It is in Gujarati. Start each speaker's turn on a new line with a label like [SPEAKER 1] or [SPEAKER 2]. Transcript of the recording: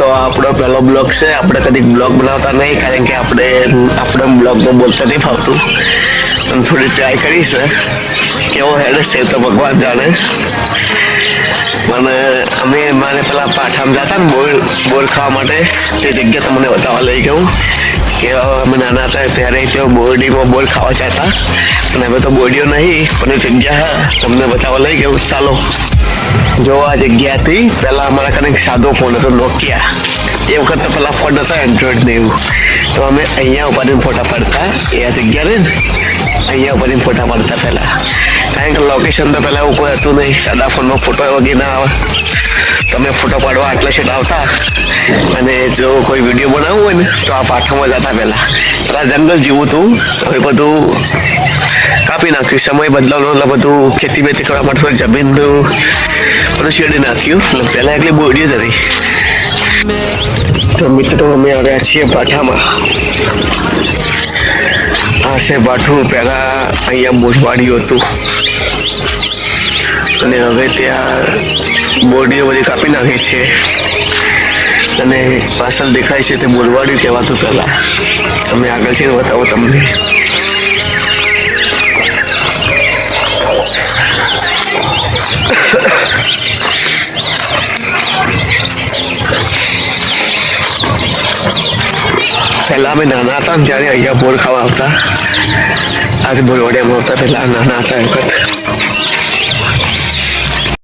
[SPEAKER 1] તો આપણો પહેલો બ્લોગ છે. આપણે કદી બ્લોગ બનાવતા નહીં, કારણ કે આપણે બ્લોગમાં બોલતા નહીં ફાવતું. પણ થોડી ટ્રાય કરીશ. કેવો હેડે છે તો ભગવાન જાણે. મને મારે પેલા પાઠામાં જતા ને બોર ખાવા માટે, તે જગ્યા તમને બતાવવા લઈ ગયું કે અમે નાના હતા ત્યારે તેઓ બોરડીમાં બોર ખાવા જતા. અને હવે તો બોરડીઓ નહીં, પણ એ જગ્યા તમને બતાવવા લઈ ગયું. ચાલો જો આ જગ્યા હતી. પહેલાં અમારા કને સાદો ફોન હતો, નોકિયા. એ વખત તો પેલા ફોન હતા એન્ડ્રોઈડ ને એવું. તો અમે અહીંયા ઉપાડીને ફોટા પાડતા. એ આ જગ્યા ને અહીંયા ઉપાડીને ફોટા પાડતા પહેલાં. કારણ કે લોકેશન તો પહેલાં એવું કોઈ હતું નહીં. સાદા ફોનમાં ફોટો વગેરે ના આવે. તમે ફોટો પાડવા આટલા સેટ આવતા. અને જો કોઈ વિડીયો બનાવવું હોય ને તો આ પાઠામાં જતા પહેલાં. પેલા જંગલ જેવું હતું. હવે બધું કાપી નાખ્યું. સમય બદલાવનો એટલે બધું ખેતી બેતી કરવા માટે જમીન બધું શેડી નાખ્યું. એટલે પહેલાં એટલી બોરડી જ હતી. તો મિત્રો અમે આવ્યા છીએ પાઠામાં. આ છે પાઠું. પહેલાં અહીંયા મોજવાડિયું હતું અને હવે ત્યાં બોરડીઓ બધી કાપી નાખી છે. અને પાછળ દેખાય છે તે મોજવાડિયું કહેવાતું પહેલાં. તમે આગળ છે બતાવો તમને. પહેલાં અમે નાના હતા ને ત્યારે અહીંયા બોર ખાવા આવતા. આજે બોરવાડિયામાં આવતા. પહેલાં નાના હતા વખત